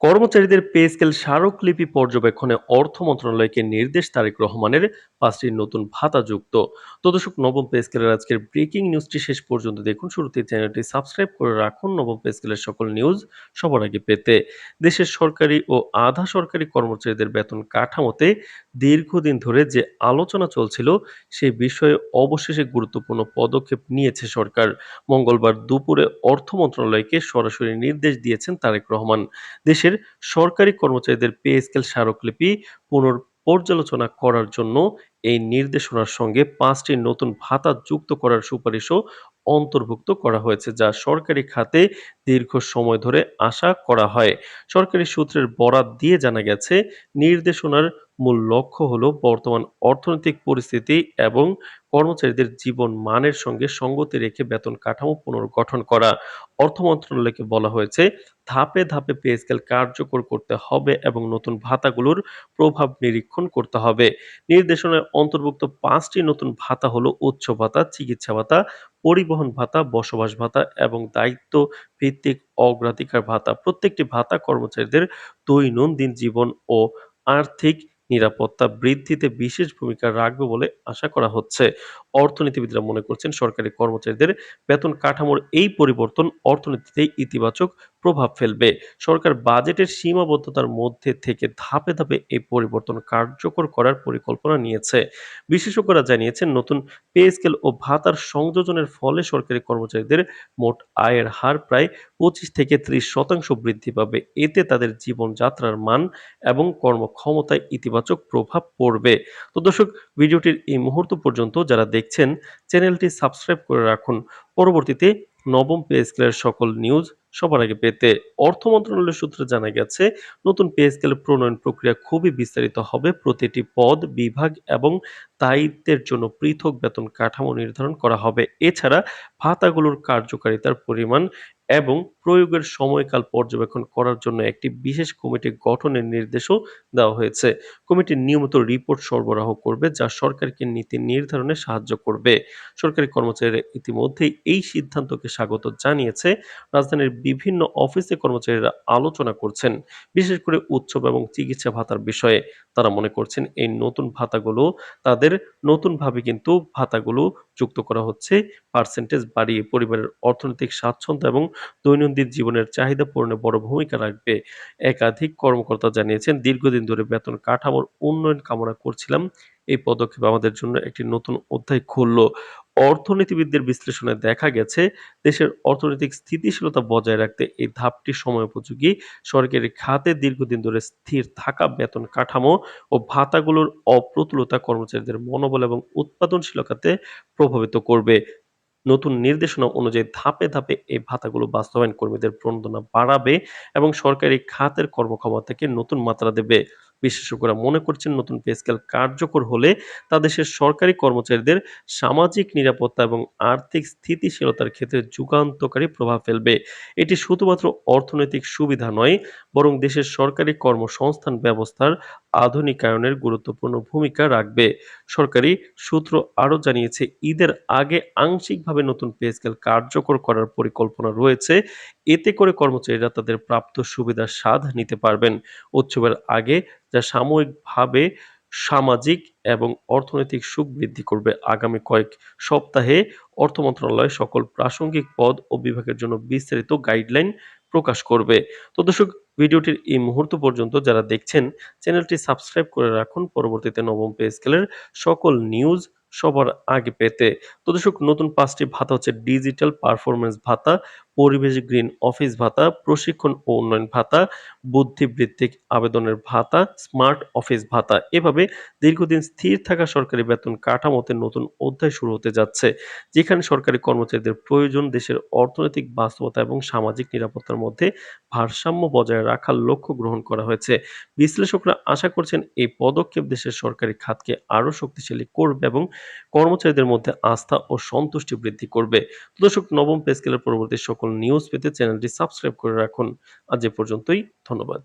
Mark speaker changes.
Speaker 1: কর্মচারীদের pay scale স্মারকলিপি পর্যবেক্ষণে অর্থ মন্ত্রণালয়কে নির্দেশ তারেক রহমানের ৫টি নতুন ভাতা যুক্ত। তো দর্শক, নবম পে স্কেলের আজকের ব্রেকিং নিউজটি শেষ পর্যন্ত দেখুন। শুরুতে চ্যানেলটি সাবস্ক্রাইব করে রাখুন নবম পে স্কেলের সকল নিউজ সবার আগে পেতে। দেশের সরকারি ও আধা সরকারি কর্মচারীদের বেতন কাঠামোতে দীর্ঘদিন ধরে যে আলোচনা চলছিল, সেই বিষয়ে অবশেষে গুরুত্বপূর্ণ পদক্ষেপ নিয়েছে সরকার। মঙ্গলবার দুপুরে অর্থ মন্ত্রণালয়কে সরাসরি নির্দেশ দিয়েছেন তারেক রহমান। দেশের সরকারি কর্মচারীদের পে স্কেল স্মারকলিপি পুনর্পর্যালোচনা করার জন্য এই নির্দেশনার সঙ্গে ৫টি নতুন ভাতা যুক্ত করার সুপারিশও অন্তর্ভুক্ত করা হয়েছে, যা সরকারি খাতে দীর্ঘ সময় ধরে আশা করা হয়। সরকারি সূত্রের বরাত দিয়ে জানা গেছে, নির্দেশনার মূল লক্ষ্য হলো বর্তমান অর্থনৈতিক পরিস্থিতি এবং কর্মচারীদের জীবন মানের সঙ্গে সঙ্গতি রেখে বেতন কাঠামো পুনর্গঠন করা। অর্থ মন্ত্রণালয়কে বলা হয়েছে, ধাপে ধাপে পে স্কেল কার্যকর করতে হবে এবং নতুন ভাতাগুলোর প্রভাব নিরীক্ষণ করতে হবে। নির্দেশনায় অন্তর্ভুক্ত ৫টি নতুন ভাতা হলো উচ্চ ভাতা, চিকিৎসা ভাতা, পরিবহন ভাতা, বসবাস ভাতা এবং দায়িত্ব ভিত্তিক অগ্রাধিকার ভাতা। প্রত্যেকটি ভাতা কর্মচারীদের দৈনন্দিন জীবন ও আর্থিক নিরাপত্তা বৃদ্ধিতে বিশেষ ভূমিকা রাখবে বলে আশা করা হচ্ছে। অর্থনীতিবিদরা মনে করছেন, সরকারি কর্মচারীদের বেতন কাঠামোর এই পরিবর্তন অর্থনীতিতে ইতিবাচক প্রভাব ফেলবে। সরকার বাজেটের সীমাবদ্ধতার মধ্যে থেকে ধাপে ধাপে এই পরিবর্তন কার্যকর করার পরিকল্পনা নিয়েছে। বিশেষজ্ঞরা জানিয়েছেন, নতুন পে স্কেল ও ভাতার সংযোজনের ফলে সরকারি কর্মচারীদের মোট আয়ের হার প্রায় ২৫ থেকে ৩০% বৃদ্ধি পাবে। এতে তাদের জীবনযাত্রার মান এবং কর্মক্ষমতায় ইতিবাচক প্রভাব পড়বে। তো দর্শক, ভিডিওটির এই মুহূর্ত পর্যন্ত যারা দেখছেন, চ্যানেলটি সাবস্ক্রাইব করে রাখুন পরবর্তীতে নবম পে স্কেলের সকল নিউজ সবার আগে পেতে। অর্থ মন্ত্রণালয়ের সূত্রে জানা গেছে, নতুন পে স্কেল প্রণয়ন প্রক্রিয়া খুবই বিস্তারিত হবে। প্রতিটি পদ, বিভাগ এবং দায়িত্বের জন্য পৃথক বেতন কাঠামো নির্ধারণ করা হবে। এছাড়া ভাতাগুলোর কার্যকারিতার পরিমাণ এবং প্রয়োগের সময়কাল পর্যবেক্ষণ করার জন্য একটি বিশেষ কমিটি গঠনের নির্দেশও দেওয়া হয়েছে। কমিটি নিয়মিত রিপোর্ট সরবরাহ করবে, যা সরকারকে নীতি নির্ধারণে সাহায্য করবে। সরকারি কর্মচারীরা ইতিমধ্যেই এই সিদ্ধান্তকে স্বাগত জানিয়েছে। রাজধানীর বিভিন্ন অফিসে কর্মচারীরা আলোচনা করছেন, বিশেষ করে উৎসব এবং চিকিৎসা ভাতার বিষয়ে। তারা মনে করছেন, এই নতুন ভাতাগুলো তাদের নতুনভাবে কিন্তু ভাতাগুলো যুক্ত করা হচ্ছে পার্সেন্টেজ বাড়িয়ে পরিবারের অর্থনৈতিক স্বাচ্ছন্দ্য এবং দৈনন্দিন জীবনের চাহিদা পূরণে বড় ভূমিকা রাখবে। একাধিক কর্মকর্তা জানিয়েছেন, দীর্ঘদিন ধরে বেতন কাঠামোর উন্নয়ন কামনা করছিলাম। এই পদক্ষেপ আমাদের জন্য একটি নতুন অধ্যায় খুলল। অর্থনীতিবিদদের বিশ্লেষণে দেখা গেছে, দেশের অর্থনৈতিক স্থিতিশীলতা বজায় রাখতে এই ধাপটি সময়োপযোগী। সরকারি খাতে দীর্ঘদিন ধরে স্থির থাকা বেতন কাঠামো ও ভাতাগুলোর অপ্রতুলতা কর্মচারীদের মনোবল এবং উৎপাদনশীলতাকে প্রভাবিত করবে। নতুন নির্দেশনা অনুযায়ী ধাপে ধাপে এই ভাতাগুলো বাস্তবায়ন কর্মীদের প্রণোদনা বাড়াবে এবং সরকারি খাতের কর্মক্ষমতাকে নতুন মাত্রা দেবে। বিশেষজ্ঞরা মনে করছেন, নতুন পে স্কেল কার্যকর হলে তা দেশের সরকারি কর্মচারীদের সামাজিক নিরাপত্তা এবং আর্থিক স্থিতিশীলতার ক্ষেত্রে যুগান্তকারী প্রভাব ফেলবে। এটি শুধুমাত্র অর্থনৈতিক সুবিধা নয়, বরং দেশের সরকারি কর্মসংস্থান ব্যবস্থার আধুনিকায়নের গুরুত্বপূর্ণ ভূমিকা রাখবে। সরকারি সূত্র আরও জানিয়েছে, ঈদের আগে আংশিকভাবে নতুন পে স্কেল কার্যকর করার পরিকল্পনা রয়েছে। এতে করে কর্মচারীরা তাদের প্রাপ্ত সুবিধার স্বাদ নিতে পারবেন। উৎসবের আগে যা সাময়িকভাবে সামাজিক এবং অর্থনৈতিক সুখ বৃদ্ধি করবে। আগামী কয়েক সপ্তাহে অর্থ মন্ত্রণালয় সকল প্রাসঙ্গিক পদ ও বিভাগের জন্য বিস্তারিত গাইডলাইন প্রকাশ করবে। তো দর্শক, ভিডিওটির এই মুহূর্ত পর্যন্ত যারা দেখছেন, চ্যানেলটি সাবস্ক্রাইব করে রাখুন পরবর্তীতে নবম পে স্কেলের সকল নিউজ সবার আগে পেতে। তো দর্শক, নতুন ৫টি ভাতা হচ্ছে ডিজিটাল পারফরম্যান্স ভাতা, পরিবেশ গ্রিন অফিস ভাতা, প্রশিক্ষণ ও উন্নয়ন ভাতা, বুদ্ধিবৃত্তিক আবেদনের ভাতা, স্মার্ট অফিস ভাতা। এভাবে দীর্ঘদিন স্থির থাকা সরকারি বেতন কাঠামোতে নতুন অধ্যায় শুরু হতে যাচ্ছে, যেখানে সরকারি কর্মচারীদের প্রয়োজন, দেশের অর্থনৈতিক বাস্তবতা এবং সামাজিক নিরাপত্তার মধ্যে ভারসাম্য বজায় রাখার লক্ষ্য গ্রহণ করা হয়েছে। বিশ্লেষকরা আশা করছেন, এই পদক্ষেপ দেশের সরকারি খাতকে আরও শক্তিশালী করবে এবং কর্মচারীদের মধ্যে আস্থা ও সন্তুষ্টি বৃদ্ধি করবে। তো দর্শক, নবম পে স্কেলের পরবর্তী সকল নিউজ পেতে চ্যানেলটি সাবস্ক্রাইব করে রাখুন। আজ এ পর্যন্তই। ধন্যবাদ।